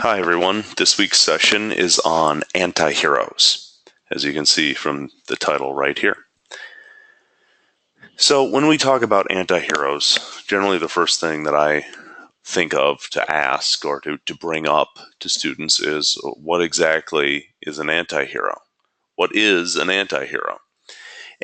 Hi, everyone. This week's session is on antiheroes, as you can see from the title right here. So, when we talk about antiheroes, generally the first thing that I think of to ask or to bring up to students is what exactly is an antihero? What is an antihero?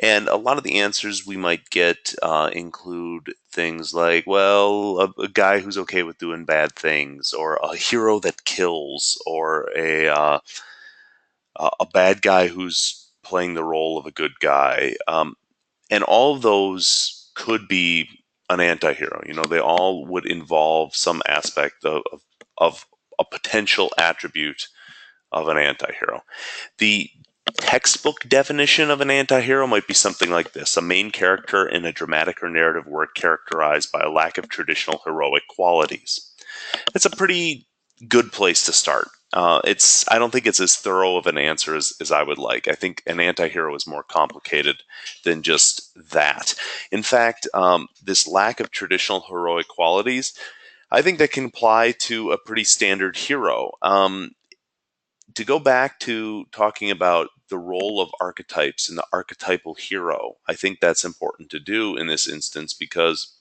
And a lot of the answers we might get include things like, well, a guy who's okay with doing bad things, or a hero that kills, or a bad guy who's playing the role of a good guy. And all of those could be an anti-hero. They all would involve some aspect of a potential attribute of an anti-hero. The textbook definition of an anti-hero might be something like this: a main character in a dramatic or narrative work characterized by a lack of traditional heroic qualities. It's a pretty good place to start. I don't think it's as thorough of an answer as I would like. I think an anti-hero is more complicated than just that. In fact, this lack of traditional heroic qualities, I think that can apply to a pretty standard hero. To go back to talking about the role of archetypes and the archetypal hero, I think that's important to do in this instance, because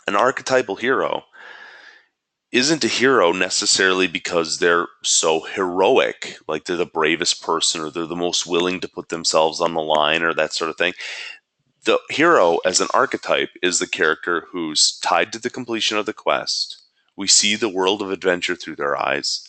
an archetypal hero isn't a hero necessarily because they're so heroic, like they're the bravest person or they're the most willing to put themselves on the line or that sort of thing. The hero as an archetype is the character who's tied to the completion of the quest. We see the world of adventure through their eyes,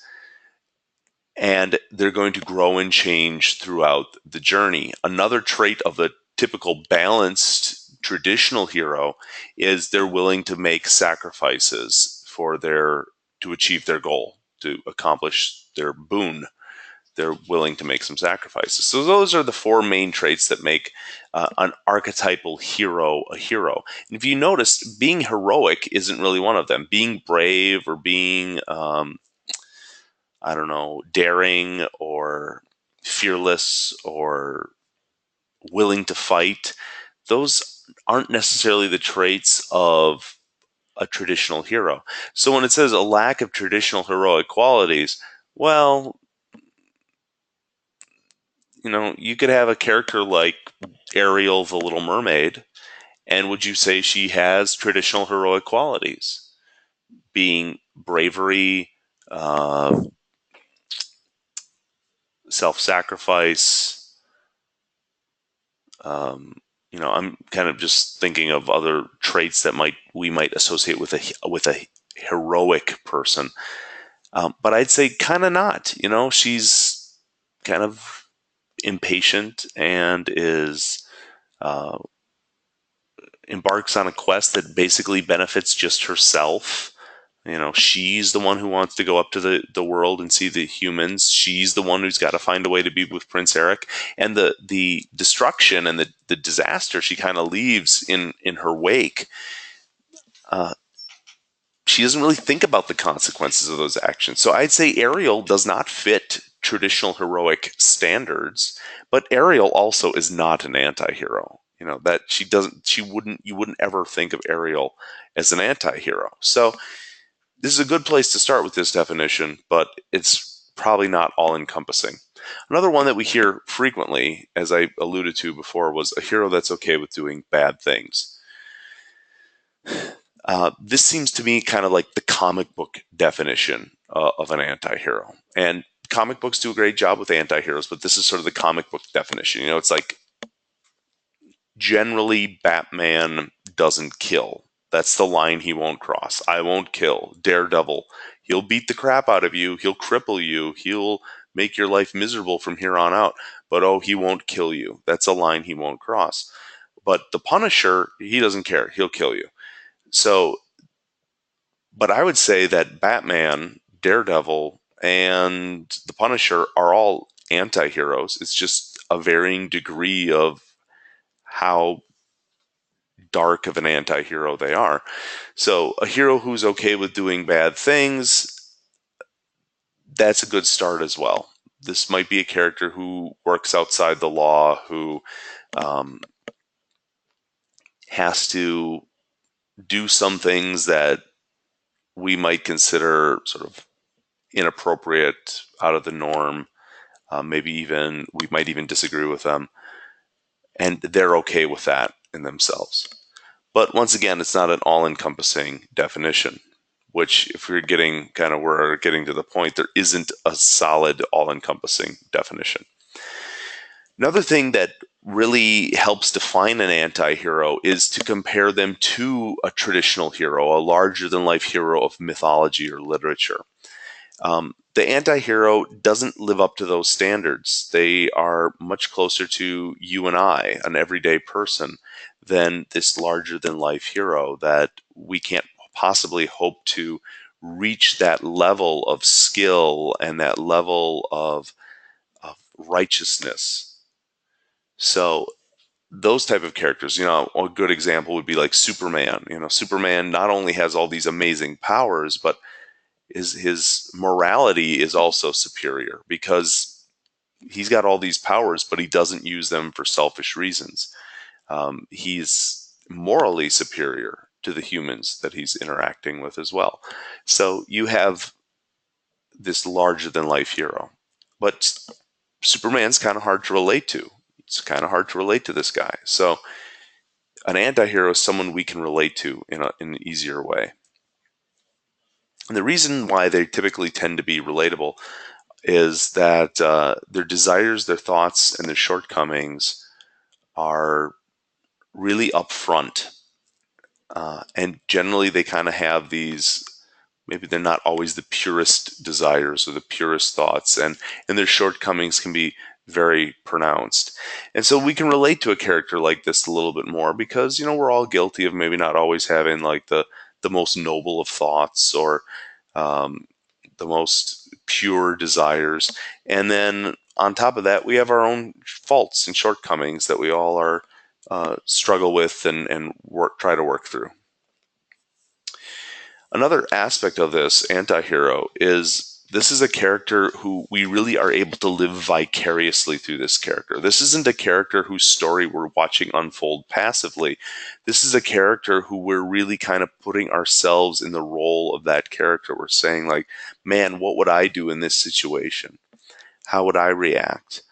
and they're going to grow and change throughout the journey. Another trait of the typical balanced traditional hero is they're willing to make sacrifices to achieve their goal, to accomplish their boon. They're willing to make some sacrifices. So those are the four main traits that make an archetypal hero a hero. And if you notice, being heroic isn't really one of them. Being brave or being I don't know, daring or fearless or willing to fight, those aren't necessarily the traits of a traditional hero. So when it says a lack of traditional heroic qualities, well, you could have a character like Ariel, the Little Mermaid, and would you say she has traditional heroic qualities? Being bravery, uh, self sacrifice, Um, I'm kind of just thinking of other traits that we might associate with a heroic person, but I'd say kind of not. She's kind of impatient and is uh, embarks on a quest that basically benefits just herself. She's the one who wants to go up to the world and see the humans. She's the one who's got to find a way to be with Prince Eric. And the destruction and the disaster she kind of leaves in her wake, uh, she doesn't really think about the consequences of those actions. So I'd say Ariel does not fit traditional heroic standards, but Ariel also is not an anti-hero. That you wouldn't ever think of Ariel as an anti-hero. So this is a good place to start with this definition, but it's probably not all encompassing. Another one that we hear frequently, as I alluded to before, was a hero that's okay with doing bad things. This seems to me kind of like the comic book definition of an anti-hero. And comic books do a great job with anti-heroes, but this is sort of the comic book definition. It's like generally Batman doesn't kill. That's the line he won't cross. I won't kill. Daredevil, he'll beat the crap out of you. He'll cripple you. He'll make your life miserable from here on out. But oh, he won't kill you. That's a line he won't cross. But the Punisher, he doesn't care. He'll kill you. So, but I would say that Batman, Daredevil, and the Punisher are all anti-heroes. It's just a varying degree of how dark of an anti-hero they are. So a hero who's okay with doing bad things, that's a good start as well. This might be a character who works outside the law, who um, has to do some things that we might consider sort of inappropriate, out of the norm. Maybe even we might even disagree with them, and they're okay with that in themselves. But once again, it's not an all-encompassing definition. Which, if we're getting kind of we're getting to the point, there isn't a solid all-encompassing definition. Another thing that really helps define an anti-hero is to compare them to a traditional hero, a larger-than-life hero of mythology or literature. The anti-hero doesn't live up to those standards. They are much closer to you and I, an everyday person, than this larger-than-life hero that we can't possibly hope to reach that level of skill and that level of righteousness. So those type of characters, a good example would be like Superman. Superman not only has all these amazing powers, but his morality is also superior because he's got all these powers, but he doesn't use them for selfish reasons. He's morally superior to the humans that he's interacting with as well. So you have this larger than life hero, but Superman's kind of hard to relate to. It's kind of hard to relate to this guy. So an anti-hero is someone we can relate to in an easier way. And the reason why they typically tend to be relatable is that their desires, their thoughts, and their shortcomings are really upfront. And generally, they kind of have these, maybe they're not always the purest desires or the purest thoughts, and their shortcomings can be very pronounced. And so we can relate to a character like this a little bit more because, we're all guilty of maybe not always having like the most noble of thoughts or um, the most pure desires. And then on top of that, we have our own faults and shortcomings that we all are struggle with and try to work through. Another aspect of this anti-hero is this is a character who we really are able to live vicariously through this character. This isn't a character whose story we're watching unfold passively. This is a character who we're really kind of putting ourselves in the role of that character. We're saying like, man, what would I do in this situation? How would I react?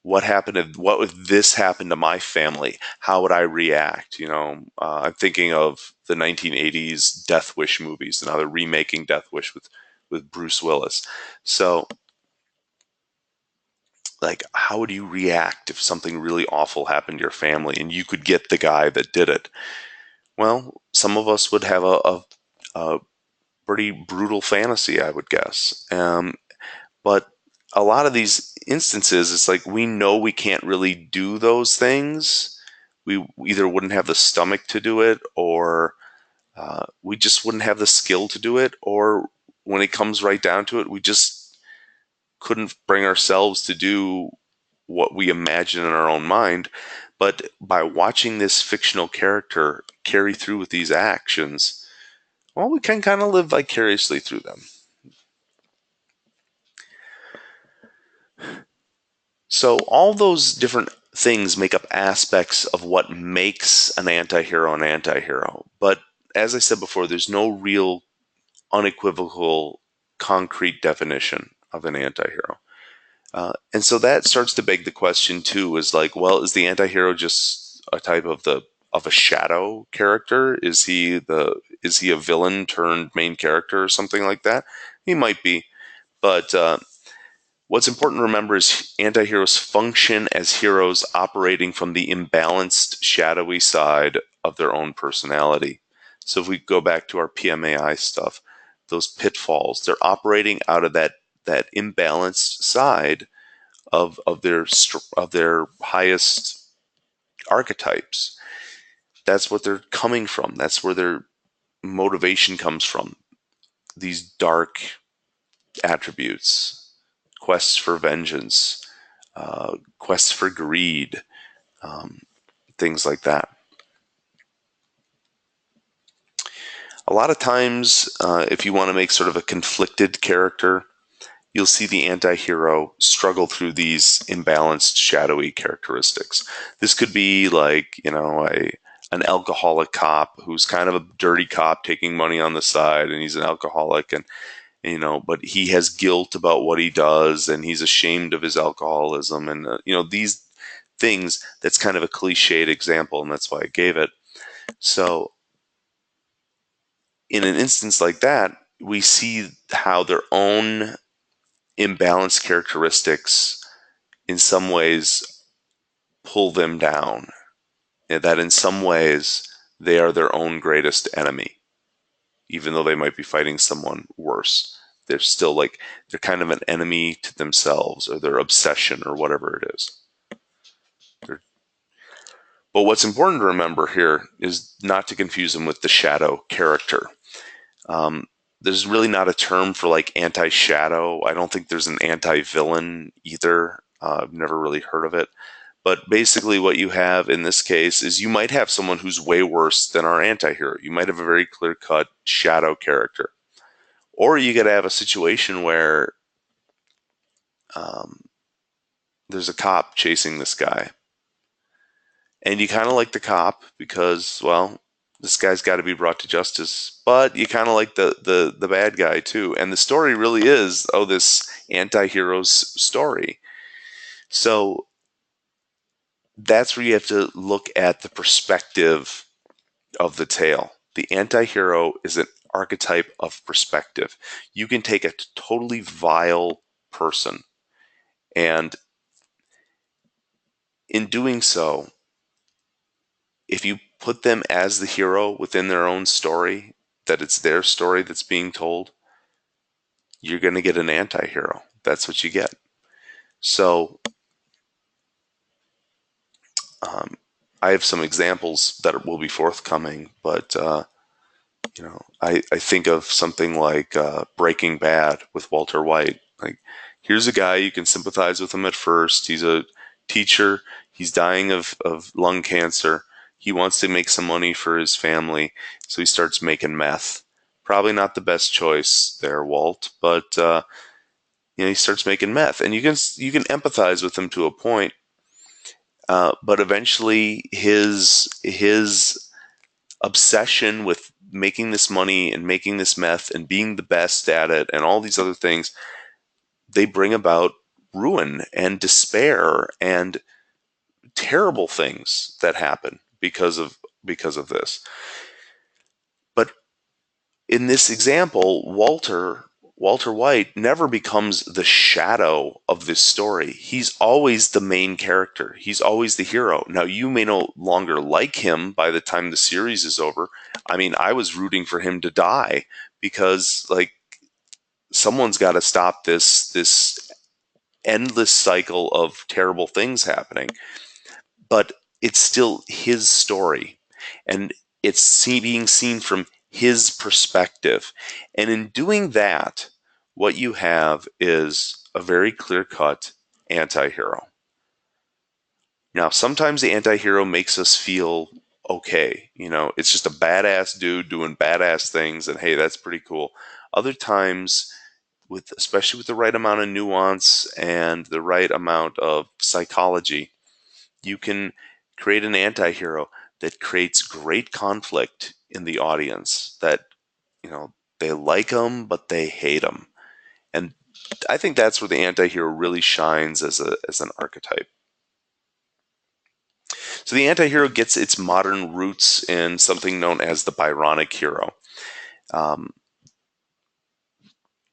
What if this happened to my family? How would I react? I'm thinking of the 1980s Death Wish movies, and now they're remaking Death Wish with Bruce Willis. So, like, how would you react if something really awful happened to your family and you could get the guy that did it? Well, some of us would have a pretty brutal fantasy, I would guess. But a lot of these instances, it's like we know we can't really do those things. We either wouldn't have the stomach to do it, or we just wouldn't have the skill to do it, or when it comes right down to it, we just couldn't bring ourselves to do what we imagine in our own mind. But by watching this fictional character carry through with these actions, well, we can kind of live vicariously through them. So all those different things make up aspects of what makes an anti-hero an anti-hero. But as I said before, there's no real unequivocal concrete definition of an anti-hero. And so that starts to beg the question too, is like, well, is the anti-hero just a type of a shadow character? Is he a villain turned main character or something like that? He might be, but what's important to remember is anti-heroes function as heroes operating from the imbalanced, shadowy side of their own personality. So if we go back to our PMAI stuff, those pitfalls, they're operating out of that imbalanced side of their highest archetypes. That's what they're coming from. That's where their motivation comes from. These dark attributes, quests for vengeance, quests for greed, um, things like that. A lot of times, if you want to make sort of a conflicted character, you'll see the anti-hero struggle through these imbalanced, shadowy characteristics. This could be like, an alcoholic cop who's kind of a dirty cop taking money on the side, and he's an alcoholic, and but he has guilt about what he does, and he's ashamed of his alcoholism, and these things. That's kind of a cliched example, and that's why I gave it. So in an instance like that, we see how their own imbalanced characteristics in some ways pull them down, and that in some ways they are their own greatest enemy, even though they might be fighting someone worse. They're still like, they're kind of an enemy to themselves or their obsession or whatever it is. But what's important to remember here is not to confuse them with the shadow character. Um, there's really not a term for like anti-shadow. I don't think there's an anti-villain either. I've never really heard of it. But basically, what you have in this case is you might have someone who's way worse than our anti-hero. You might have a very clear-cut shadow character. Or you could have a situation where um, there's a cop chasing this guy. And you kind of like the cop because, well, this guy's got to be brought to justice. But you kind of like the bad guy too. And the story really is, this anti-hero's story. So that's where you have to look at the perspective of the tale. The anti-hero is an archetype of perspective. You can take a totally vile person, and in doing so, if you put them as the hero within their own story, that it's their story that's being told, you're going to get an anti-hero. That's what you get. So um, I have some examples that will be forthcoming, but I think of something like Breaking Bad with Walter White. Like, here's a guy, you can sympathize with him at first. He's a teacher. He's dying of lung cancer. He wants to make some money for his family, so he starts making meth. Probably not the best choice there, Walt, but he starts making meth, and you can empathize with him to a point. But eventually, his obsession with making this money and making this meth and being the best at it and all these other things, they bring about ruin and despair and terrible things that happen because of this. But in this example, Walter White never becomes the shadow of this story. He's always the main character. He's always the hero. Now, you may no longer like him by the time the series is over. I mean, I was rooting for him to die because, like, someone's got to stop this endless cycle of terrible things happening. But it's still his story, and it's being seen from his perspective. And in doing that, what you have is a very clear-cut anti-hero. Now, sometimes the anti-hero makes us feel okay. It's just a badass dude doing badass things, and hey, that's pretty cool. Other times, especially with the right amount of nuance and the right amount of psychology, you can create an anti-hero that creates great conflict in the audience, that they like him but they hate him. And I think that's where the anti-hero really shines as an archetype. So the anti-hero gets its modern roots in something known as the Byronic hero. Um,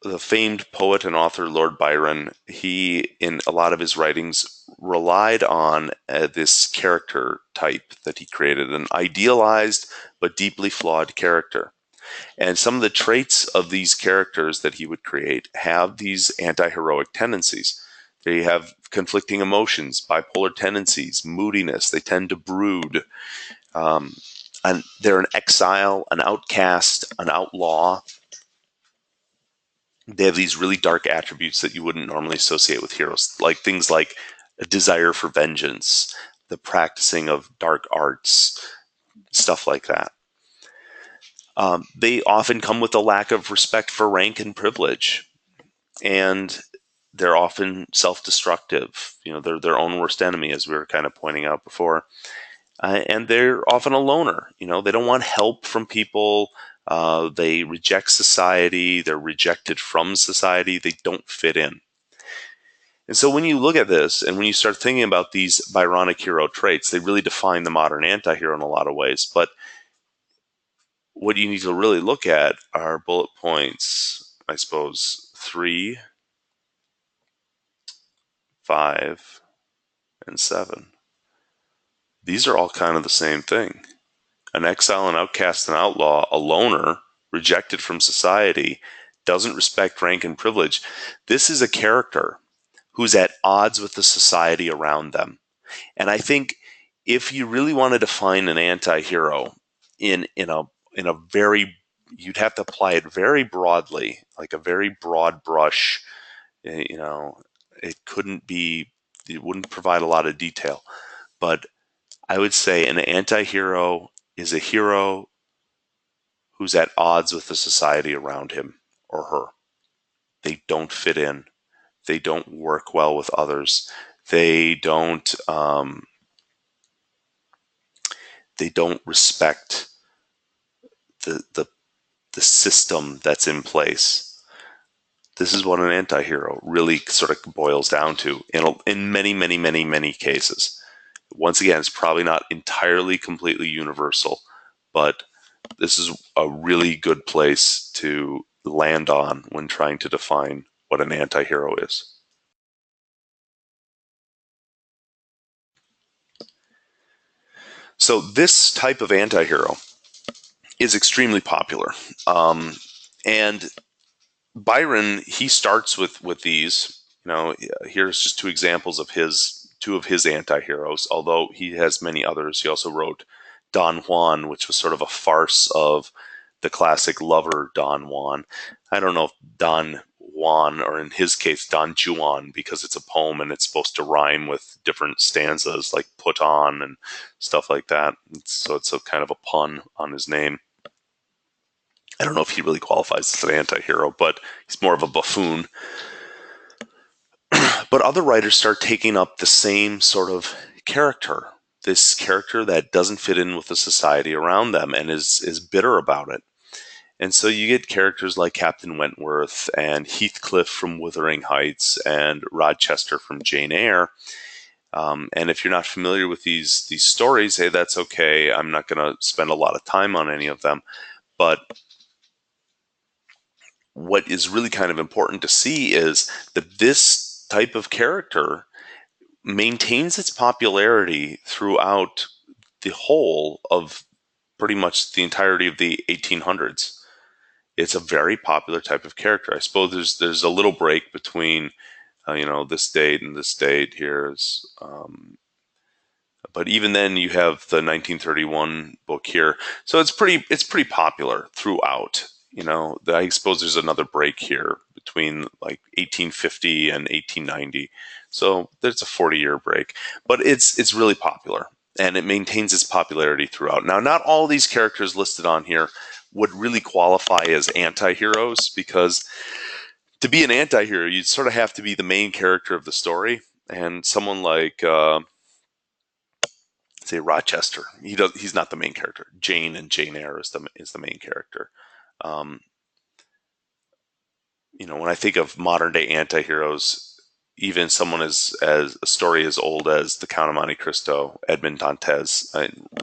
the famed poet and author Lord Byron, he, in a lot of his writings, relied on this character type that he created, an idealized but deeply flawed character. And some of the traits of these characters that he would create have these anti-heroic tendencies. They have conflicting emotions, bipolar tendencies, moodiness. They tend to brood. And they're an exile, an outcast, an outlaw. They have these really dark attributes that you wouldn't normally associate with heroes, like things like a desire for vengeance, the practicing of dark arts, stuff like that. They often come with a lack of respect for rank and privilege, and they're often self-destructive. They're their own worst enemy, as we were kind of pointing out before. And they're often a loner. They don't want help from people. They reject society. They're rejected from society. They don't fit in. And so when you look at this and when you start thinking about these Byronic hero traits, they really define the modern anti-hero in a lot of ways. But what you need to really look at are bullet points, I suppose, 3, 5, and 7. These are all kind of the same thing. An exile, an outcast, an outlaw, a loner, rejected from society, doesn't respect rank and privilege. This is a character who's at odds with the society around them. And I think if you really want to define an anti-hero in a very, you'd have to apply it very broadly, like a very broad brush. You know, it couldn't be, it wouldn't provide a lot of detail. But I would say an anti-hero is a hero who's at odds with the society around him or her. They don't fit in. They don't work well with others. They don't. They don't respect the the the system that's in place. This is what an anti-hero really sort of boils down to in many, many, many, many cases. Once again, it's probably not entirely completely universal, but this is a really good place to land on when trying to define what an anti-hero is. So this type of anti-hero is extremely popular. And Byron, he starts with these. Here's just two of his anti-heroes. Although he has many others, he also wrote Don Juan, which was sort of a farce of the classic lover Don Juan. I don't know if Don Juan, or in his case Don Juan, because it's a poem and it's supposed to rhyme with different stanzas like put on and stuff like that. So it's a kind of a pun on his name. I don't know if he really qualifies as an anti-hero, but he's more of a buffoon. But other writers start taking up the same sort of character, this character that doesn't fit in with the society around them and is bitter about it. And so you get characters like Captain Wentworth and Heathcliff from Wuthering Heights and Rochester from Jane Eyre. And if you're not familiar with these stories, hey, that's okay. I'm not going to spend a lot of time on any of them. But what is really kind of important to see is that this type of character maintains its popularity throughout the whole of pretty much the entirety of the 1800s. It's a very popular type of character. I suppose there's a little break between this date and this date here is but even then you have the 1931 book here, so it's pretty popular throughout. I suppose there's another break here between like 1850 and 1890, so there's a 40-year break, but it's really popular and it maintains its popularity throughout. Now, not all these characters listed on here would really qualify as anti-heroes, because to be an anti-hero you'd sort of have to be the main character of the story, and someone like say Rochester. He's not the main character. Jane and Jane Eyre is the main character. Um, when I think of modern day anti-heroes, even someone as a story as old as the Count of Monte Cristo, Edmond Dantes,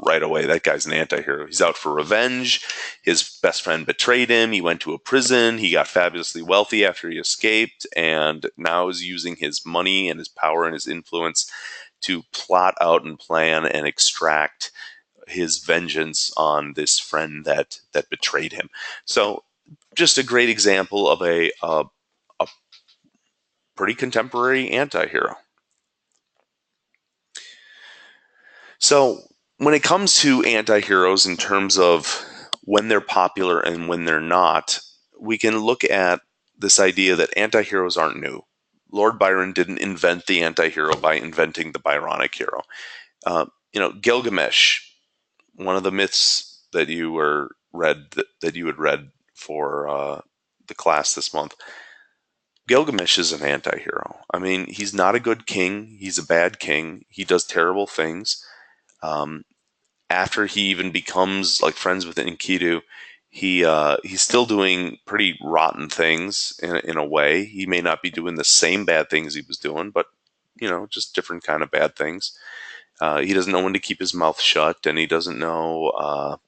right away that guy's an anti-hero. He's out for revenge. His best friend betrayed him. He went to a prison. He got fabulously wealthy after he escaped, and now is using his money and his power and his influence to plot out and plan and extract his vengeance on this friend that betrayed him. So, just a great example of a pretty contemporary anti-hero. So, when it comes to anti-heroes in terms of when they're popular and when they're not, we can look at this idea that anti-heroes aren't new. Lord Byron didn't invent the anti-hero by inventing the Byronic hero. Gilgamesh, one of the myths that you had read for the class this month. Gilgamesh is an anti-hero. I mean, he's not a good king. He's a bad king. He does terrible things. Um, After he even becomes like friends with Enkidu, He's still doing pretty rotten things in a way. He may not be doing the same bad things he was doing, but just different kind of bad things. He doesn't know when to keep his mouth shut, and he doesn't know.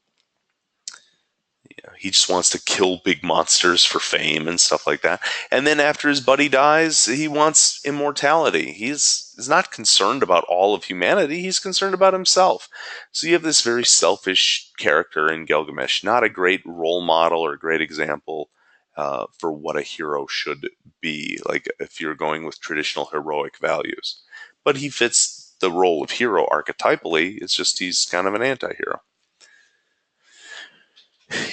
He just wants to kill big monsters for fame and stuff like that. And then after his buddy dies, he wants immortality. He's not concerned about all of humanity. He's concerned about himself. So you have this very selfish character in Gilgamesh, not a great role model or a great example for what a hero should be, like if you're going with traditional heroic values. But he fits the role of hero archetypally. It's just he's kind of an anti-hero.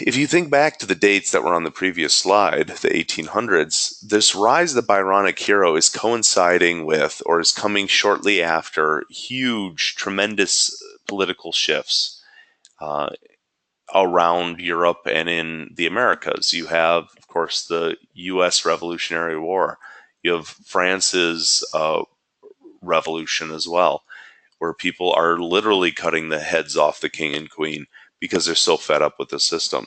If you think back to the dates that were on the previous slide, the 1800s, this rise of the Byronic hero is coinciding with, or is coming shortly after, huge, tremendous political shifts uh, around Europe and in the Americas. You have, of course, the U.S. Revolutionary War. You have France's revolution as well, where people are literally cutting the heads off the king and queen because they're so fed up with the system.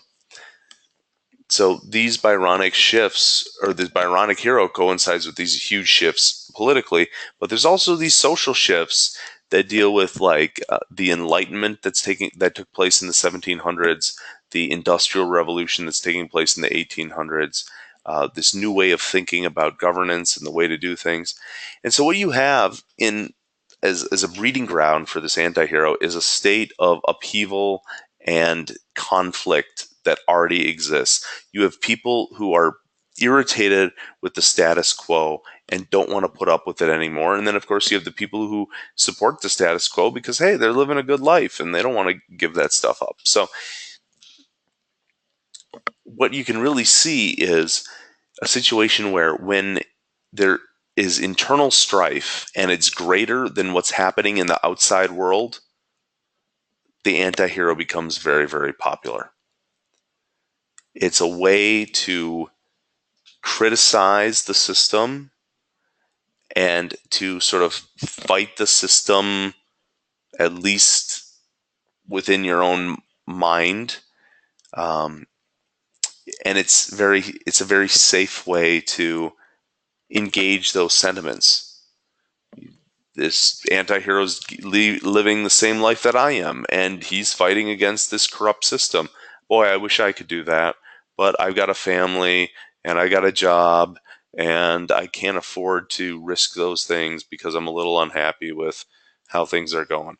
So these Byronic shifts, or this Byronic hero coincides with these huge shifts politically, but there's also these social shifts that deal with like the Enlightenment that took place in the 1700s, the Industrial Revolution that's taking place in the 1800s, this new way of thinking about governance and the way to do things. And so what you have in as a breeding ground for this anti-hero is a state of upheaval and conflict that already exists. You have people who are irritated with the status quo and don't want to put up with it anymore. And then, of course, you have the people who support the status quo because, hey, they're living a good life and they don't want to give that stuff up. So, what you can really see is a situation where when there is internal strife and it's greater than what's happening in the outside world, the anti hero becomes very, very popular. It's a way to criticize the system and to sort of fight the system, at least within your own mind. Um, and it's a very safe way to engage those sentiments. This anti-hero is living the same life that I am, and he's fighting against this corrupt system. Boy, I wish I could do that, but I've got a family and I got a job, and I can't afford to risk those things because I'm a little unhappy with how things are going.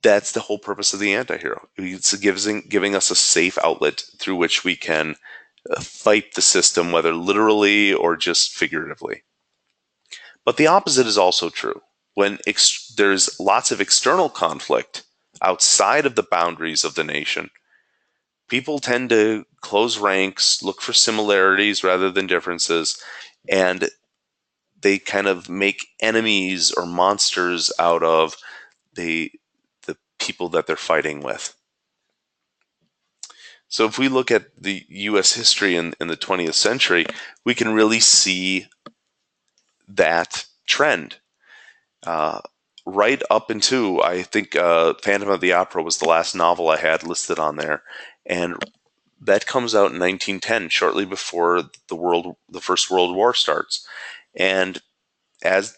That's the whole purpose of the anti-hero. It's giving us a safe outlet through which we can fight the system, whether literally or just figuratively. But the opposite is also true. When there's lots of external conflict outside of the boundaries of the nation, people tend to close ranks, look for similarities rather than differences, and they kind of make enemies or monsters out of the the people that they're fighting with. So if we look at the U.S. history in the 20th century, we can really see that trend. Uh, right up into, I think, Phantom of the Opera was the last novel I had listed on there, and that comes out in 1910, shortly before the First World War starts. And as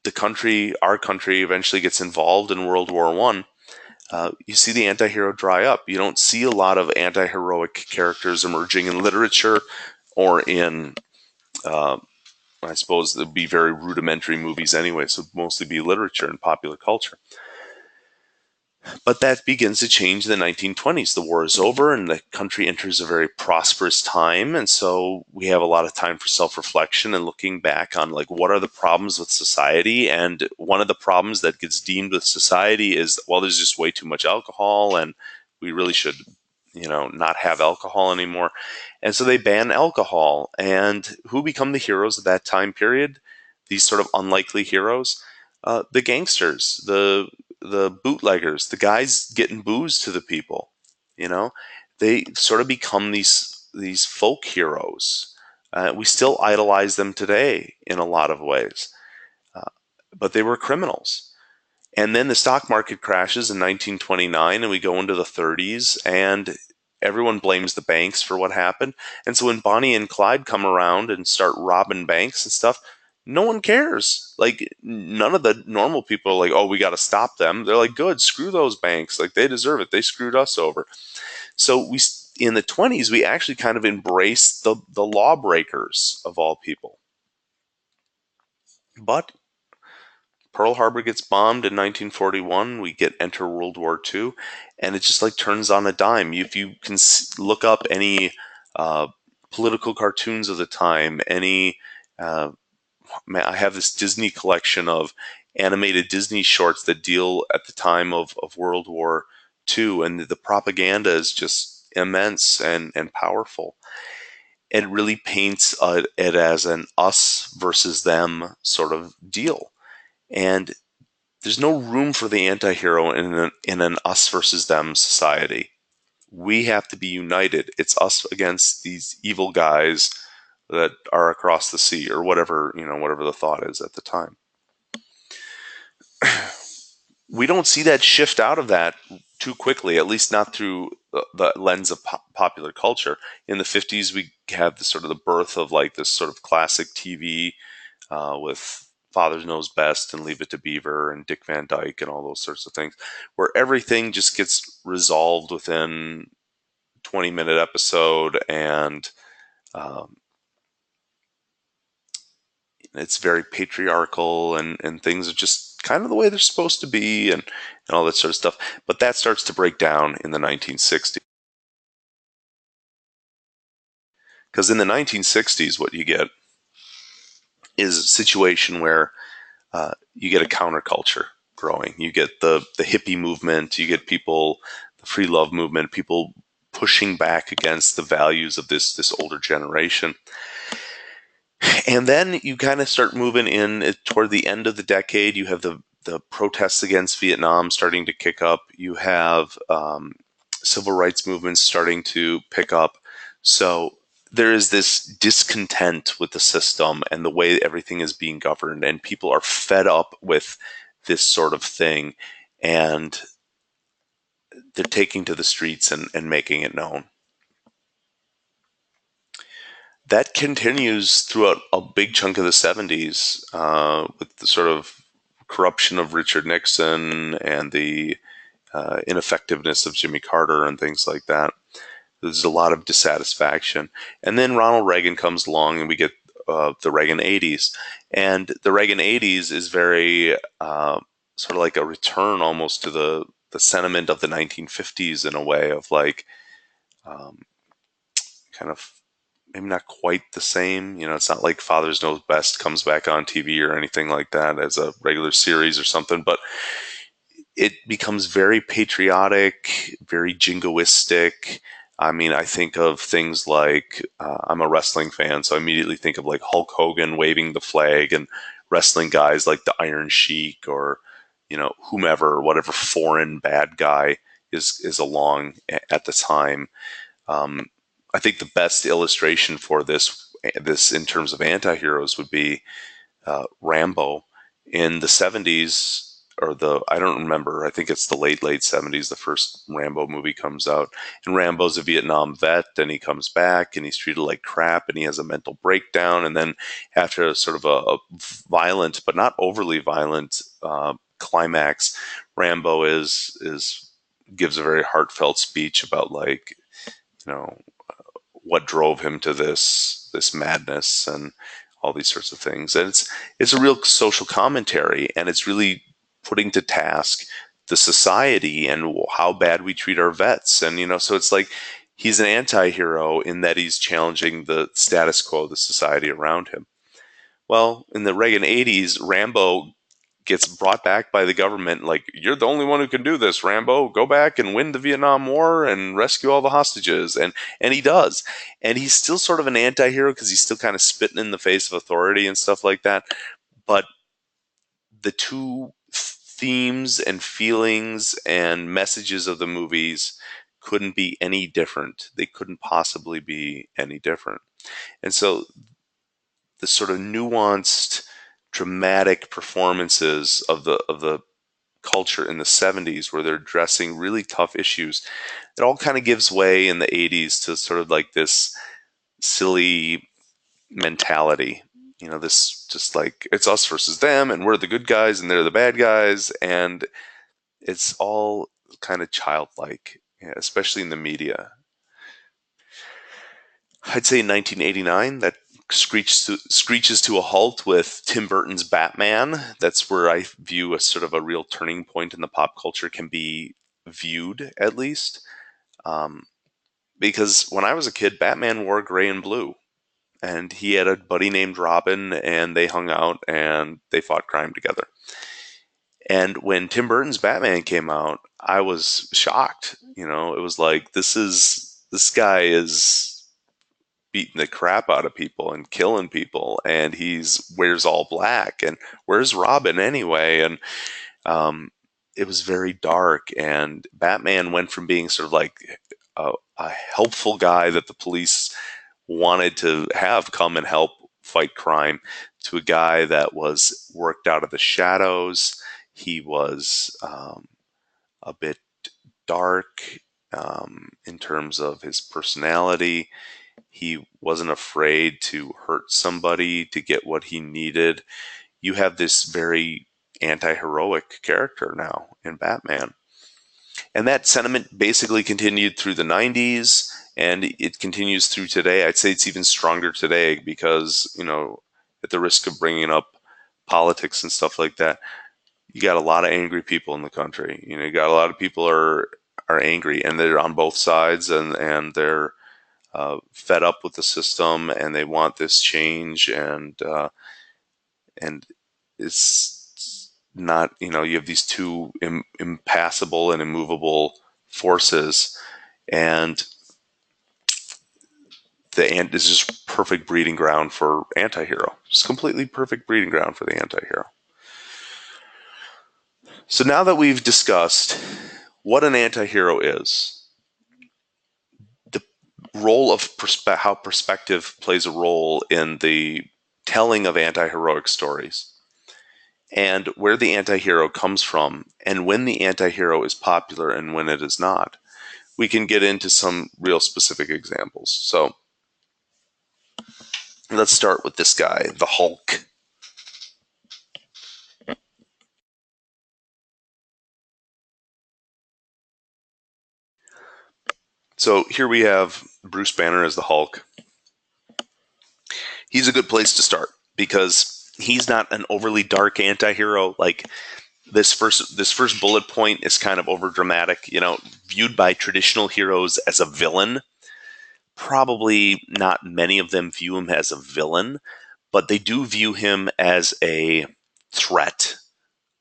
our country, eventually gets involved in World War One, you see the anti-hero dry up. You don't see a lot of anti-heroic characters emerging in literature or in, uh, I suppose, there'd be very rudimentary movies anyway, so mostly be literature and popular culture. But that begins to change in the 1920s. The war is over and the country enters a very prosperous time. And so we have a lot of time for self-reflection and looking back on like what are the problems with society. And one of the problems that gets deemed with society is, well, there's just way too much alcohol and we really should, not have alcohol anymore. And so they ban alcohol. And who become the heroes of that time period? These sort of unlikely heroes, the gangsters, the bootleggers, the guys getting booze to the people. You know, they sort of become these folk heroes. We still idolize them today in a lot of ways, uh, but they were criminals. And then the stock market crashes in 1929, and we go into the 30s, and everyone blames the banks for what happened. And so when Bonnie and Clyde come around and start robbing banks and stuff, no one cares. Like, none of the normal people are like, oh, we got to stop them. They're like, good, screw those banks. Like, they deserve it. They screwed us over. So in the 20s, we actually kind of embraced the lawbreakers of all people. But Pearl Harbor gets bombed in 1941. We get enter World War II, and it just like turns on a dime. If you can look up any uh, political cartoons of the time, any uh, man, I have this Disney collection of animated Disney shorts that deal at the time of World War II, and the propaganda is just immense and powerful. It really paints it as an us versus them sort of deal. And there's no room for the anti-hero in an us versus them society. We have to be united. It's us against these evil guys that are across the sea, or whatever, whatever the thought is at the time. We don't see that shift out of that too quickly, at least not through the lens of popular culture. In the 50s, we have the sort of the birth of like this sort of classic TV with Father Knows Best and Leave It to Beaver and Dick Van Dyke and all those sorts of things, where everything just gets resolved within 20-minute episode, and um, it's very patriarchal, and things are just kind of the way they're supposed to be, and all that sort of stuff. But that starts to break down in the 1960s. Because in the 1960s, what you get is a situation where you get a counterculture growing. You get the hippie movement. You get people, the free love movement, people pushing back against the values of this older generation. And then you kind of start moving in toward the end of the decade. You have the protests against Vietnam starting to kick up. You have civil rights movements starting to pick up. So there is this discontent with the system and the way everything is being governed, and people are fed up with this sort of thing, and they're taking to the streets and making it known. That continues throughout a big chunk of the 70s with the sort of corruption of Richard Nixon and the ineffectiveness of Jimmy Carter and things like that. There's a lot of dissatisfaction. And then Ronald Reagan comes along, and we get the Reagan 80s. And the Reagan 80s is very sort of like a return almost to the sentiment of the 1950s in a way of like um, kind of maybe not quite the same. It's not like Father's Knows Best comes back on TV or anything like that as a regular series or something, but it becomes very patriotic, very jingoistic. I mean, I think of things like I'm a wrestling fan, so I immediately think of like Hulk Hogan waving the flag, and wrestling guys like the Iron Sheik, or whomever, whatever foreign bad guy is along at the time. Um, I think the best illustration for this in terms of anti-heroes would be Rambo in the 70s, or I don't remember, I think it's the late 70s, the first Rambo movie comes out, and Rambo's a Vietnam vet, and he comes back and he's treated like crap, and he has a mental breakdown, and then after sort of a violent but not overly violent climax, Rambo is gives a very heartfelt speech about like you know what drove him to this madness and all these sorts of things. And it's a real social commentary, and it's really putting to task the society and how bad we treat our vets. And so it's like he's an anti-hero in that he's challenging the status quo, the society around him. Well, in the Reagan 80s, Rambo gets brought back by the government. Like, you're the only one who can do this, Rambo. Go back and win the Vietnam War and rescue all the hostages. And he does. And he's still sort of an anti-hero because he's still kind of spitting in the face of authority and stuff like that. But the two themes and feelings and messages of the movies couldn't be any different. They couldn't possibly be any different. And so the sort of nuanced, dramatic performances of the culture in the 70s where they're addressing really tough issues. It all kind of gives way in the 80s to sort of like this silly mentality. This just like it's us versus them, and we're the good guys and they're the bad guys, and it's all kind of childlike, especially in the media. I'd say in 1989 that screeches to a halt with Tim Burton's Batman. That's where I view a sort of a real turning point in the pop culture can be viewed, at least. Um, because when I was a kid, Batman wore gray and blue, and he had a buddy named Robin, and they hung out and they fought crime together. And when Tim Burton's Batman came out, I was shocked. It was like this guy is beating the crap out of people and killing people, and he's wears all black. And where's Robin anyway? And um, it was very dark. And Batman went from being sort of like a helpful guy that the police wanted to have come and help fight crime to a guy that was worked out of the shadows. He was a bit dark in terms of his personality. He wasn't afraid to hurt somebody to get what he needed. You have this very anti heroic character now in Batman. And that sentiment basically continued through the 90s and it continues through today. I'd say it's even stronger today because, at the risk of bringing up politics and stuff like that, you got a lot of angry people in the country. You got a lot of people are angry and they're on both sides and they're fed up with the system and they want this change and it's not you have these two impassable and immovable forces and the ant is just perfect breeding ground for anti-hero. Just completely perfect breeding ground for the anti-hero. So now that we've discussed what an anti-hero is, the role of how perspective plays a role in the telling of anti-heroic stories, and where the anti-hero comes from, and when the anti-hero is popular and when it is not, we can get into some real specific examples. So let's start with this guy, the Hulk. So here we have Bruce Banner as the Hulk. He's a good place to start because he's not an overly dark anti-hero. Like this first bullet point is kind of over dramatic, viewed by traditional heroes as a villain. Probably not many of them view him as a villain, but they do view him as a threat,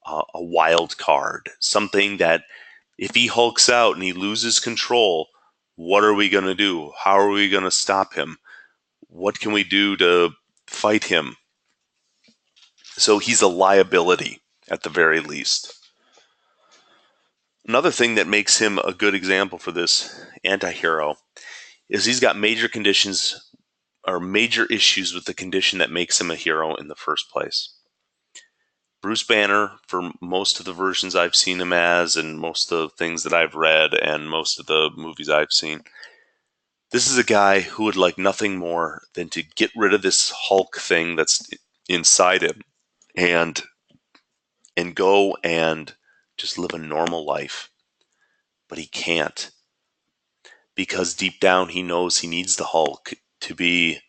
a wild card, something that if he hulks out and he loses control, what are we going to do? How are we going to stop him? What can we do to fight him? So he's a liability at the very least. Another thing that makes him a good example for this anti-hero is he's got major conditions or major issues with the condition that makes him a hero in the first place. Bruce Banner, for most of the versions I've seen him as, and most of the things that I've read, and most of the movies I've seen, this is a guy who would like nothing more than to get rid of this Hulk thing that's inside him and go and just live a normal life. But he can't because deep down he knows he needs the Hulk to be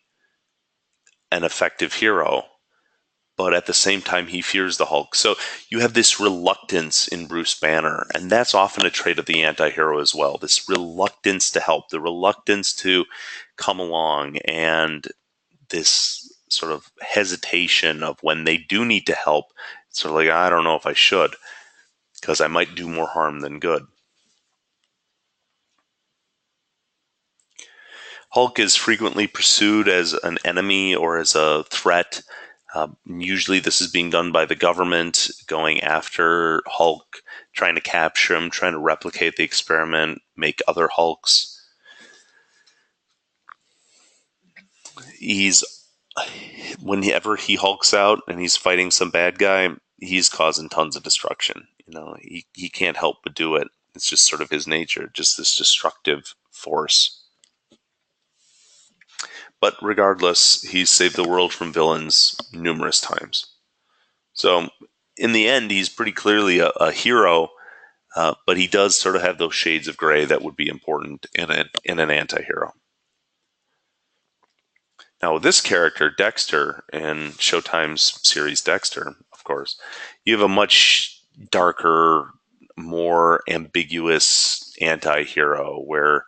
an effective hero. But at the same time, he fears the Hulk. So you have this reluctance in Bruce Banner, and that's often a trait of the anti-hero as well. This reluctance to help, the reluctance to come along, and this sort of hesitation of when they do need to help, it's sort of like, I don't know if I should, because I might do more harm than good. Hulk is frequently pursued as an enemy or as a threat. Usually, this is being done by the government going after Hulk, trying to capture him, trying to replicate the experiment, make other Hulks. He's whenever he hulks out and he's fighting some bad guy, he's causing tons of destruction. He can't help but do it. It's just sort of his nature, just this destructive force. But regardless, he's saved the world from villains numerous times. So in the end, he's pretty clearly a hero, but he does sort of have those shades of gray that would be important in an anti-hero. Now, with this character, Dexter, in Showtime's series Dexter, of course, you have a much darker, more ambiguous anti-hero, where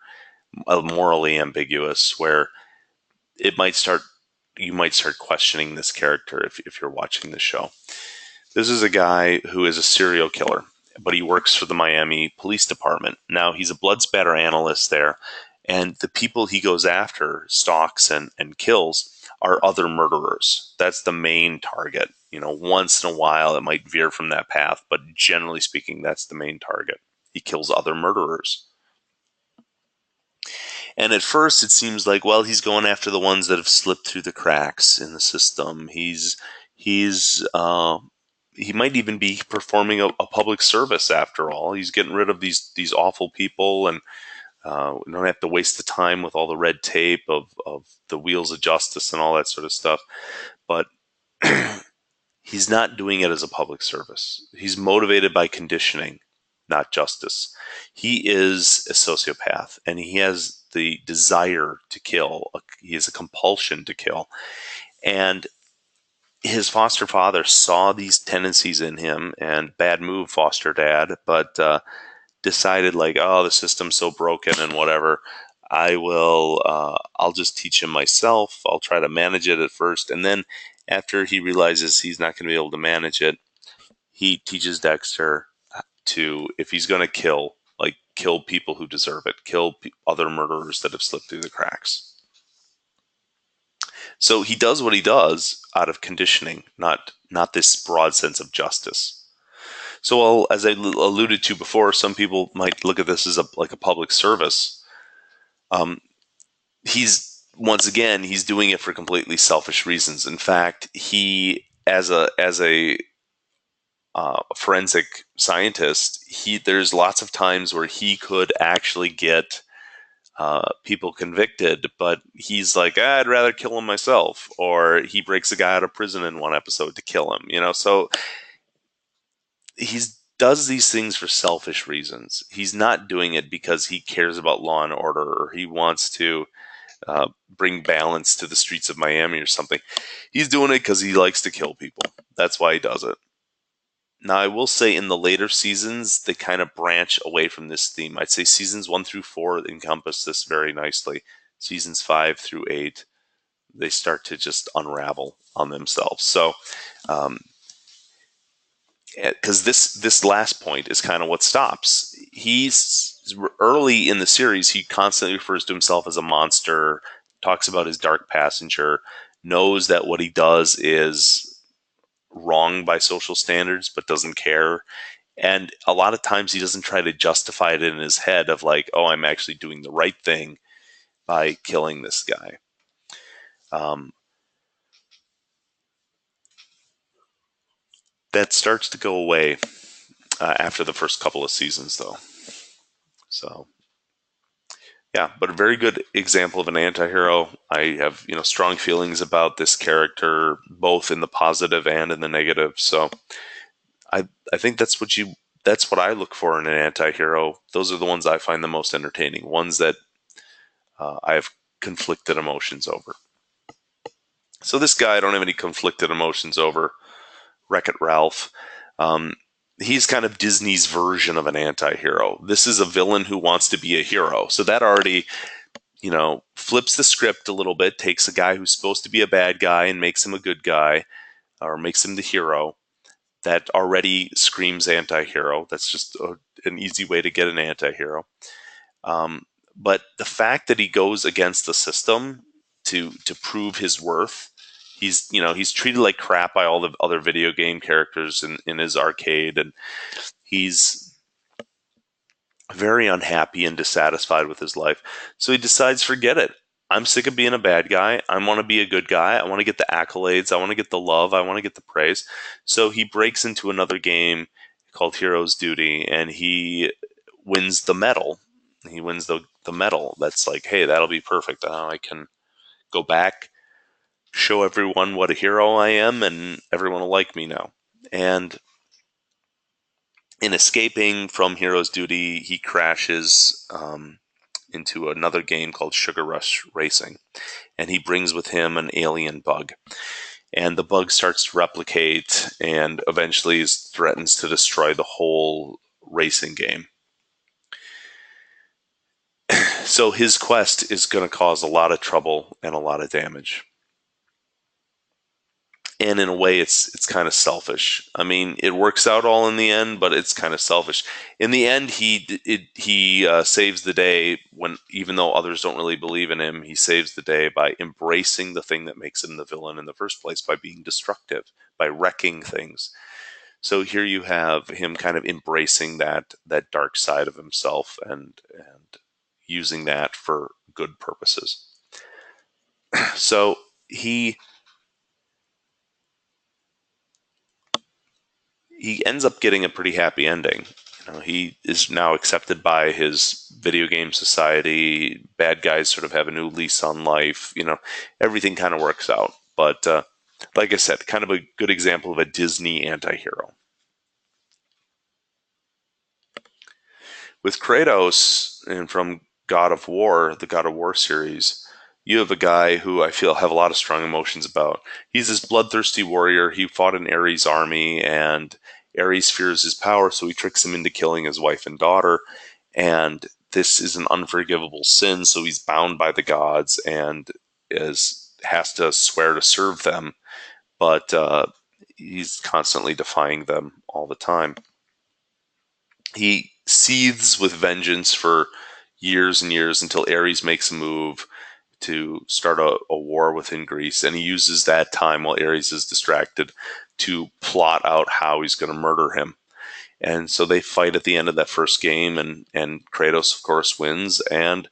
morally ambiguous, where it might start you might start questioning this character if you're watching the show. This is a guy who is a serial killer, but he works for the Miami Police Department. Now, he's a blood spatter analyst there, and the people he goes after, stalks, and kills are other murderers. That's the main target. Once in a while, it might veer from that path, but generally speaking, that's the main target. He kills other murderers. And at first, it seems like, well, he's going after the ones that have slipped through the cracks in the system. He might even be performing a public service after all. He's getting rid of these awful people, and we don't have to waste the time with all the red tape of the wheels of justice and all that sort of stuff. But he's not doing it as a public service. He's motivated by conditioning, not justice. He is a sociopath, and he has the desire to kill. He has a compulsion to kill. And his foster father saw these tendencies in him, and bad move, foster dad, but decided like, oh, the system's so broken and whatever. I'll just teach him myself. I'll try to manage it at first. And then after he realizes he's not going to be able to manage it, he teaches Dexter to, if he's going to kill people who deserve it, kill other murderers that have slipped through the cracks. So he does what he does out of conditioning, not this broad sense of justice. So, as I alluded to before, some people might look at this as like a public service. He's doing it for completely selfish reasons. In fact, he, as a forensic scientist, there's lots of times where he could actually get people convicted, but he's like, I'd rather kill him myself, or he breaks a guy out of prison in one episode to kill him. So he does these things for selfish reasons. He's not doing it because he cares about law and order, or he wants to bring balance to the streets of Miami or something. He's doing it because he likes to kill people. That's why he does it. Now, I will say in the later seasons, they kind of branch away from this theme. I'd say seasons 1 through 4 encompass this very nicely. Seasons 5 through 8, they start to just unravel on themselves. So, because this last point is kind of what stops. He's early in the series, he constantly refers to himself as a monster, talks about his dark passenger, knows that what he does is wrong by social standards, but doesn't care. And a lot of times he doesn't try to justify it in his head of like, oh, I'm actually doing the right thing by killing this guy. That starts to go away after the first couple of seasons, though. So, yeah, but a very good example of an anti-hero. I have, strong feelings about this character, both in the positive and in the negative. So, I think that's what I look for in an anti-hero. Those are the ones I find the most entertaining, ones that I have conflicted emotions over. So this guy I don't have any conflicted emotions over, Wreck-It Ralph. He's kind of Disney's version of an anti-hero. This is a villain who wants to be a hero. So that already, flips the script a little bit, takes a guy who's supposed to be a bad guy and makes him a good guy, or makes him the hero. That already screams anti-hero. That's just an easy way to get an anti-hero. But the fact that he goes against the system to prove his worth, he's treated like crap by all the other video game characters in his arcade, and he's very unhappy and dissatisfied with his life. So he decides, forget it. I'm sick of being a bad guy. I want to be a good guy. I want to get the accolades. I want to get the love. I want to get the praise. So he breaks into another game called Heroes Duty, and he wins the medal. He wins the medal. That's like, hey, that'll be perfect. I can go back, show everyone what a hero I am, and everyone will like me now. And in escaping from Heroes Duty, he crashes into another game called Sugar Rush Racing, and he brings with him an alien bug. And the bug starts to replicate and eventually threatens to destroy the whole racing game. So his quest is going to cause a lot of trouble and a lot of damage. And in a way, it's kind of selfish. I mean, it works out all in the end, but it's kind of selfish. In the end, he saves the day when, even though others don't really believe in him, he saves the day by embracing the thing that makes him the villain in the first place, by being destructive, by wrecking things. So here you have him kind of embracing that dark side of himself and using that for good purposes. So he ends up getting a pretty happy ending. You know, he is now accepted by his video game society. Bad guys sort of have a new lease on life. You know, everything kind of works out. But like I said, kind of a good example of a Disney anti-hero. With Kratos and from God of War, the God of War series, you have a guy who I feel have a lot of strong emotions about. He's this bloodthirsty warrior. He fought in Ares' army, and Ares fears his power, so he tricks him into killing his wife and daughter. And this is an unforgivable sin, so he's bound by the gods and has to swear to serve them. But he's constantly defying them all the time. He seethes with vengeance for years and years until Ares makes a move to start a war within Greece, and he uses that time while Ares is distracted to plot out how he's going to murder him. And so they fight at the end of that first game, and Kratos, of course, wins, and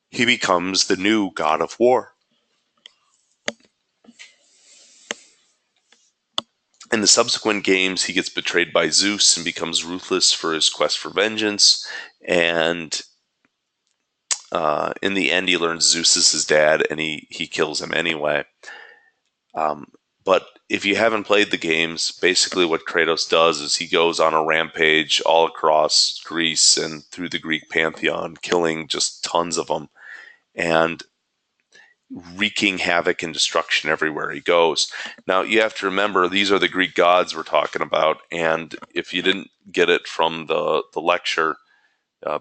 he becomes the new god of war. In the subsequent games, he gets betrayed by Zeus and becomes ruthless for his quest for vengeance. And in the end, he learns Zeus is his dad, and he kills him anyway. But if you haven't played the games, basically what Kratos does is he goes on a rampage all across Greece and through the Greek pantheon, killing just tons of them and wreaking havoc and destruction everywhere he goes. Now, you have to remember, these are the Greek gods we're talking about, and if you didn't get it from the lecture uh,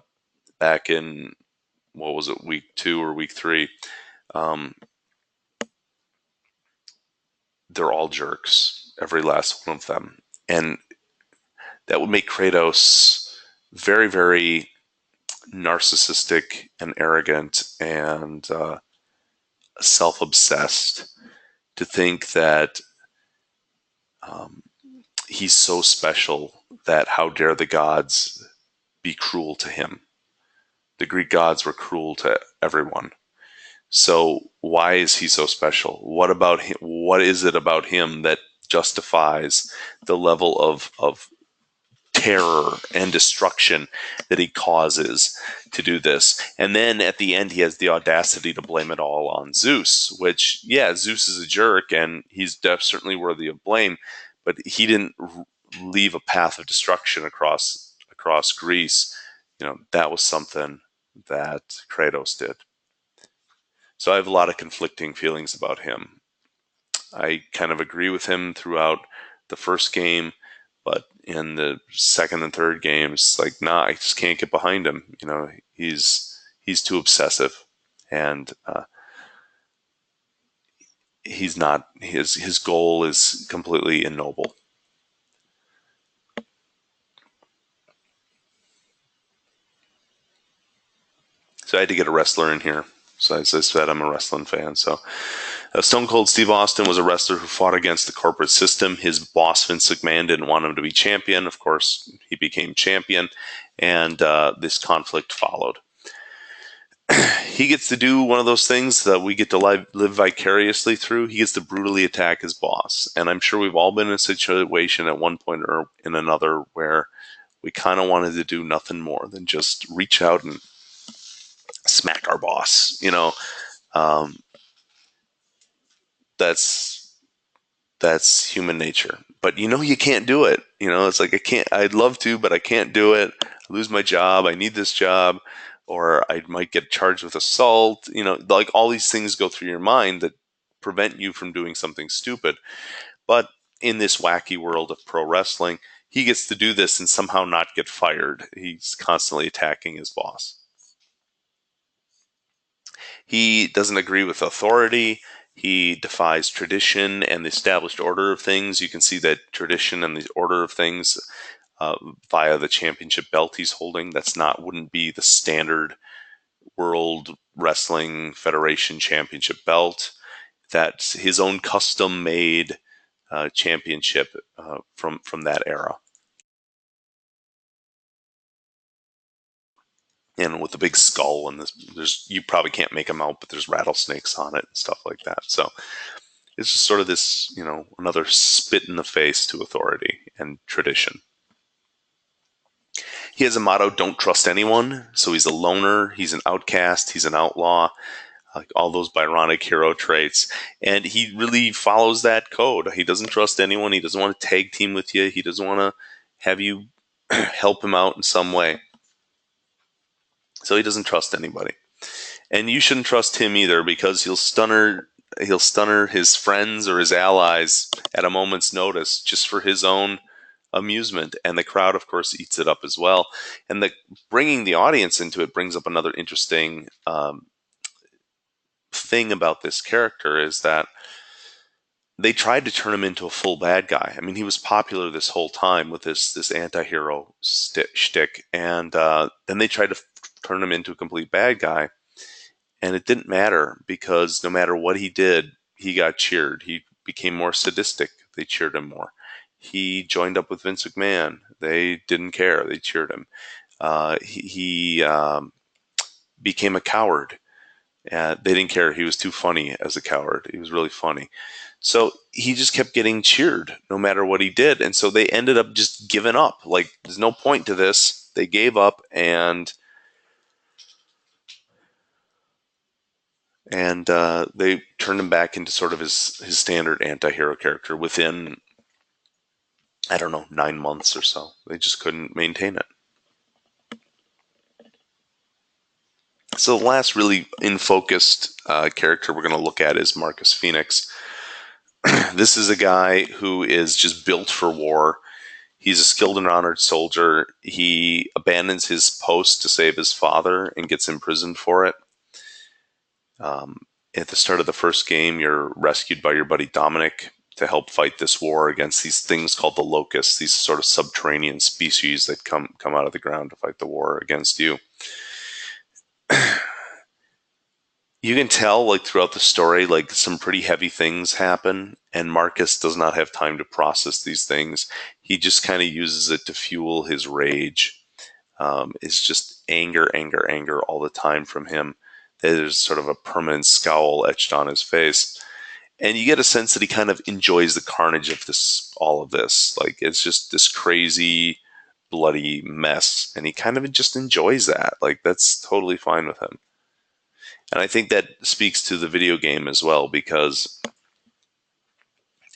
back in, what was it, week 2 or week 3, um, they're all jerks, every last one of them. And that would make Kratos very, very narcissistic and arrogant and self obsessed to think that um, he's so special that how dare the gods be cruel to him. The Greek gods were cruel to everyone. So why is he so special? What about him? What is it about him that justifies the level of terror and destruction that he causes to do this? And then at the end, he has the audacity to blame it all on Zeus, which, yeah, Zeus is a jerk and he's certainly worthy of blame, but he didn't leave a path of destruction across Greece. You know, that was something that Kratos did. So I have a lot of conflicting feelings about him. I kind of agree with him throughout the first game, but in the second and third games, like, nah, I just can't get behind him. You know, he's too obsessive, and he's not. His goal is completely ignoble. So I had to get a wrestler in here. So as I said, I'm a wrestling fan. So Stone Cold Steve Austin was a wrestler who fought against the corporate system. His boss, Vince McMahon, didn't want him to be champion. Of course, he became champion, and this conflict followed. he gets to do one of those things that we get to live vicariously through. He gets to brutally attack his boss. And I'm sure we've all been in a situation at one point or in another where we kind of wanted to do nothing more than just reach out and smack our boss. Um, that's that's human nature. But you can't do it. It's like I can't. I'd love to, but I can't do it. I lose my job. I need this job, or I might get charged with assault. Like all these things go through your mind that prevent you from doing something stupid. But in this wacky world of pro wrestling, he gets to do this and somehow not get fired. He's constantly attacking his boss. He doesn't agree with authority. He defies tradition and the established order of things. You can see that tradition and the order of things via the championship belt he's holding. Wouldn't be the standard World Wrestling Federation championship belt. That's his own custom made championship from that era. And with a big skull and there's you probably can't make them out, but there's rattlesnakes on it and stuff like that. So it's just sort of this, another spit in the face to authority and tradition. He has a motto: "Don't trust anyone." So he's a loner, he's an outcast, he's an outlaw, like all those Byronic hero traits, and he really follows that code. He doesn't trust anyone. He doesn't want to tag team with you. He doesn't want to have you help him out in some way. So he doesn't trust anybody. And you shouldn't trust him either because he'll stunner his friends or his allies at a moment's notice just for his own amusement, and the crowd of course eats it up as well. And bringing the audience into it brings up another interesting thing about this character is that they tried to turn him into a full bad guy. I mean, he was popular this whole time with this anti-hero shtick, and then they tried to turn him into a complete bad guy. And it didn't matter because no matter what he did, he got cheered. He became more sadistic. They cheered him more. He joined up with Vince McMahon. They didn't care. They cheered him. He became a coward. They didn't care. He was too funny as a coward. He was really funny. So he just kept getting cheered no matter what he did. And so they ended up just giving up. Like, there's no point to this. They gave up and they turned him back into sort of his standard anti-hero character within, I don't know, 9 months or so. They just couldn't maintain it. So the last really in-focused character we're going to look at is Marcus Phoenix. This is a guy who is just built for war. He's a skilled and honored soldier. He abandons his post to save his father and gets imprisoned for it. At the start of the first game, you're rescued by your buddy Dominic to help fight this war against these things called the locusts, these sort of subterranean species that come out of the ground to fight the war against you. You can tell, like, throughout the story, like, some pretty heavy things happen, and Marcus does not have time to process these things. He just kind of uses it to fuel his rage. It's just anger, anger, anger all the time from him. There's sort of a permanent scowl etched on his face. And you get a sense that he kind of enjoys the carnage of all of this. Like, it's just this crazy, bloody mess. And he kind of just enjoys that. Like, that's totally fine with him. And I think that speaks to the video game as well, because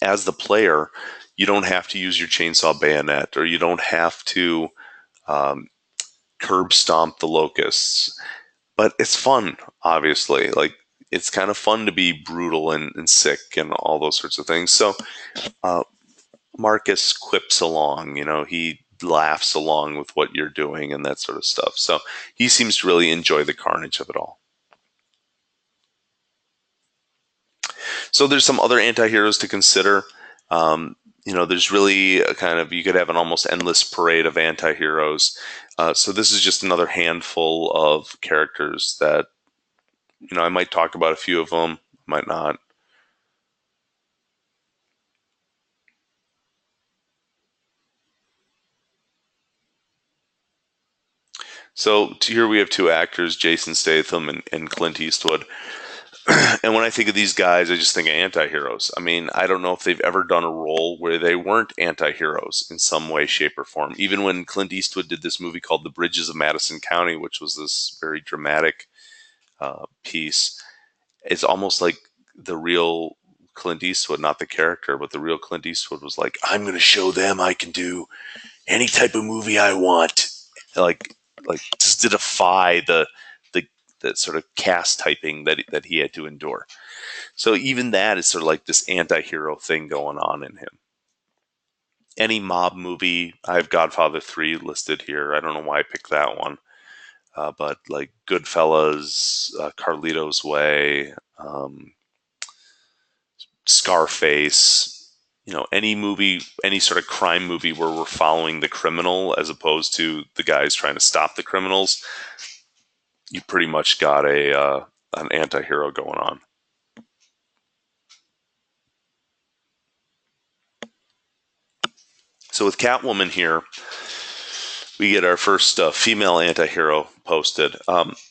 as the player, you don't have to use your chainsaw bayonet, or you don't have to um, curb stomp the locusts. But it's fun, obviously. Like, it's kind of fun to be brutal and sick and all those sorts of things. So uh, Marcus quips along, he laughs along with what you're doing and that sort of stuff. So he seems to really enjoy the carnage of it all. So there's some other anti-heroes to consider. There's really a kind of, you could have an almost endless parade of anti-heroes. So this is just another handful of characters that, I might talk about a few of them, might not. So here we have two actors, Jason Statham and Clint Eastwood. And when I think of these guys, I just think of anti-heroes. I mean, I don't know if they've ever done a role where they weren't anti-heroes in some way, shape, or form. Even when Clint Eastwood did this movie called The Bridges of Madison County, which was this very dramatic piece, it's almost like the real Clint Eastwood, not the character, but the real Clint Eastwood was like, I'm going to show them I can do any type of movie I want. Like, like just to defy the the sort of cast typing that he had to endure. So even that is sort of like this anti-hero thing going on in him. Any mob movie, I have Godfather 3 listed here. I don't know why I picked that one. But like Goodfellas, Carlito's Way, Scarface, any movie, any sort of crime movie where we're following the criminal as opposed to the guys trying to stop the criminals, you pretty much got an anti-hero going on. So with Catwoman here, we get our first female anti-hero posted.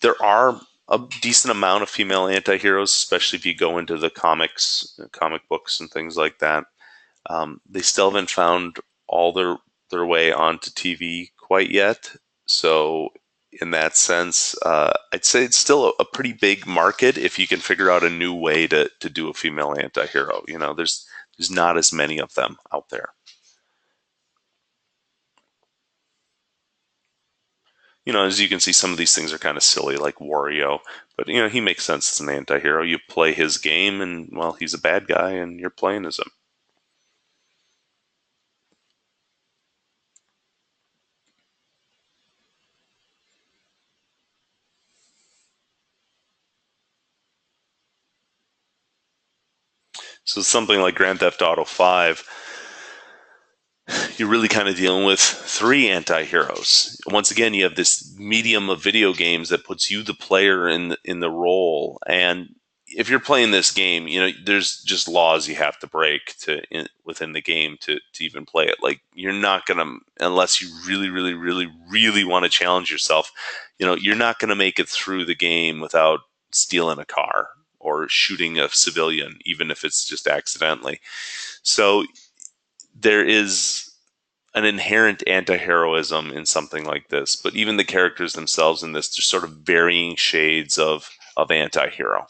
There are a decent amount of female anti-heroes, especially if you go into the comic books and things like that. They still haven't found all their way onto TV quite yet. So in that sense, I'd say it's still a pretty big market if you can figure out a new way to do a female anti-hero. There's not as many of them out there. As you can see, some of these things are kind of silly, like Wario, but he makes sense as an anti-hero. You play his game, and well, he's a bad guy, and you're playing as him. So something like Grand Theft Auto 5, you're really kind of dealing with three anti-heroes. Once again, you have this medium of video games that puts you, the player, in the role. And if you're playing this game, there's just laws you have to break within the game to even play it. Like you're not gonna, unless you really, really, really, really want to challenge yourself. You're not gonna make it through the game without stealing a car or shooting a civilian, even if it's just accidentally. So there is an inherent anti-heroism in something like this, but even the characters themselves in this, just sort of varying shades of anti-hero,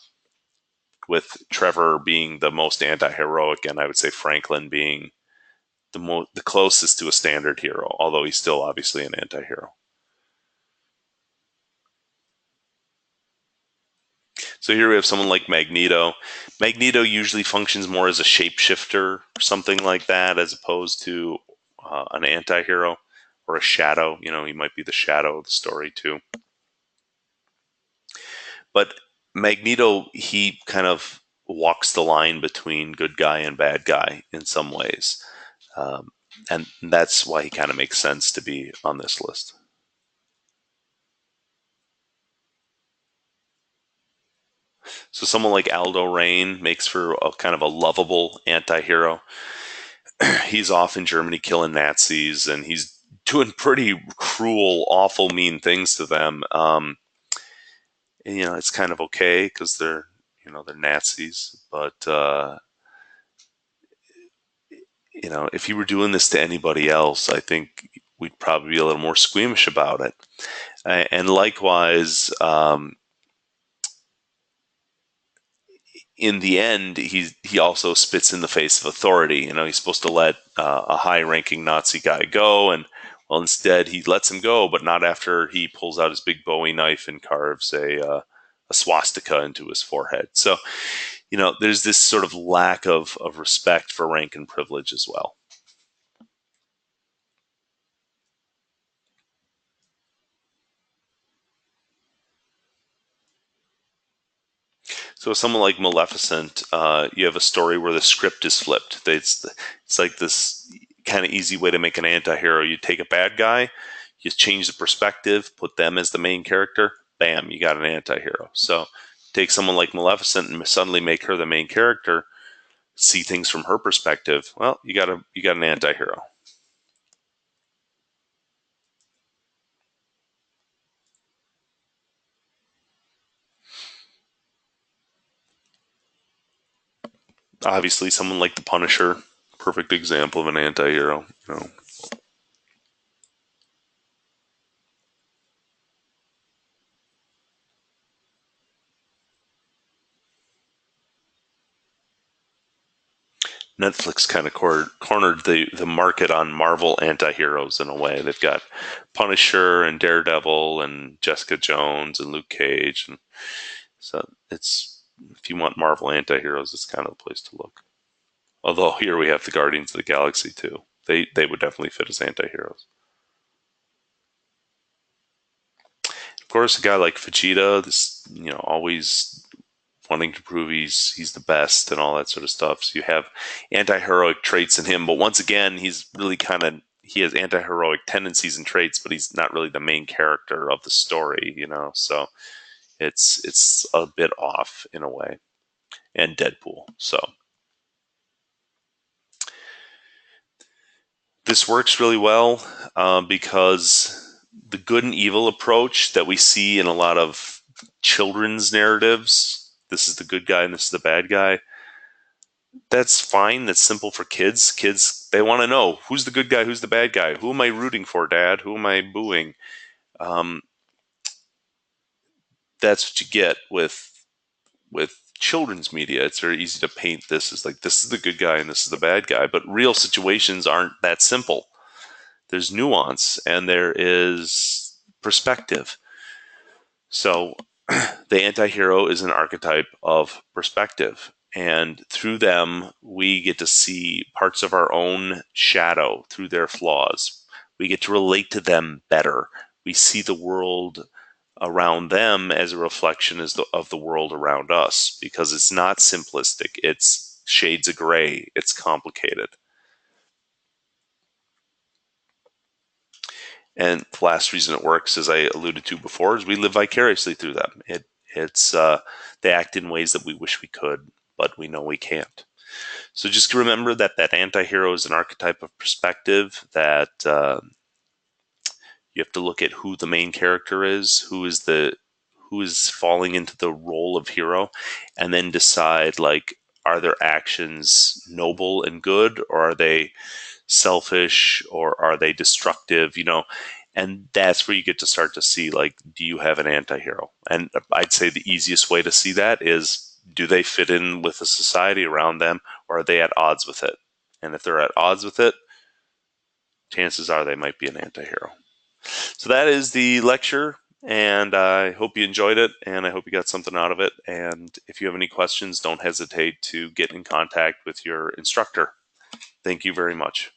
with Trevor being the most anti-heroic, and I would say Franklin being the closest to a standard hero, although he's still obviously an anti-hero. So here we have someone like Magneto. Magneto usually functions more as a shapeshifter or something like that, as opposed to an anti-hero or a shadow. He might be the shadow of the story too. But Magneto, he kind of walks the line between good guy and bad guy in some ways. Um, and that's why he kind of makes sense to be on this list. So someone like Aldo Rain makes for a kind of a lovable anti-hero. He's off in Germany killing Nazis, and he's doing pretty cruel, awful, mean things to them. And, it's kind of okay because they're Nazis, but if you were doing this to anybody else, I think we'd probably be a little more squeamish about it. And likewise, in the end, he also spits in the face of authority. He's supposed to let a high-ranking Nazi guy go, and well, instead he lets him go, but not after he pulls out his big Bowie knife and carves a swastika into his forehead. So, there's this sort of lack of respect for rank and privilege as well. So someone like Maleficent, you have a story where the script is flipped. It's like this kind of easy way to make an anti-hero. You take a bad guy, you change the perspective, put them as the main character, bam, you got an anti-hero. So take someone like Maleficent and suddenly make her the main character, see things from her perspective. Well, you got an anti-hero. Obviously, someone like the Punisher, perfect example of an anti-hero. You know, Netflix kind of cornered the market on Marvel anti-heroes in a way. They've got Punisher and Daredevil and Jessica Jones and Luke Cage, and so it's if you want Marvel anti-heroes, it's kind of the place to look. Although here we have the Guardians of the Galaxy too. They would definitely fit as anti-heroes. Of course, a guy like Vegeta, this always wanting to prove he's the best and all that sort of stuff. So you have anti-heroic traits in him, but once again, he's really he has anti-heroic tendencies and traits, but he's not really the main character of the story, So it's a bit off in a way. And Deadpool. So this works really well because the good and evil approach that we see in a lot of children's narratives. This is the good guy and this is the bad guy. That's fine. That's simple for kids. Kids, they want to know who's the good guy, who's the bad guy. Who am I rooting for, Dad? Who am I booing? Um, that's what you get with children's media. It's very easy to paint this as like this is the good guy and this is the bad guy, but real situations aren't that simple. There's nuance and there is perspective. So the anti-hero is an archetype of perspective, and through them we get to see parts of our own shadow through their flaws. We get to relate to them better. We see the world around them as a reflection of the world around us, because it's not simplistic. It's shades of gray. It's complicated. And the last reason it works, as I alluded to before, is we live vicariously through them. It's they act in ways that we wish we could, but we know we can't. So just remember that anti-hero is an archetype of perspective. That you have to look at who the main character is, who is falling into the role of hero, and then decide, like, are their actions noble and good, or are they selfish, or are they destructive? And that's where you get to start to see, like, do you have an anti-hero? And I'd say the easiest way to see that is, do they fit in with the society around them, or are they at odds with it? And if they're at odds with it, chances are they might be an anti-hero. So that is the lecture, and I hope you enjoyed it, and I hope you got something out of it. And if you have any questions, don't hesitate to get in contact with your instructor. Thank you very much.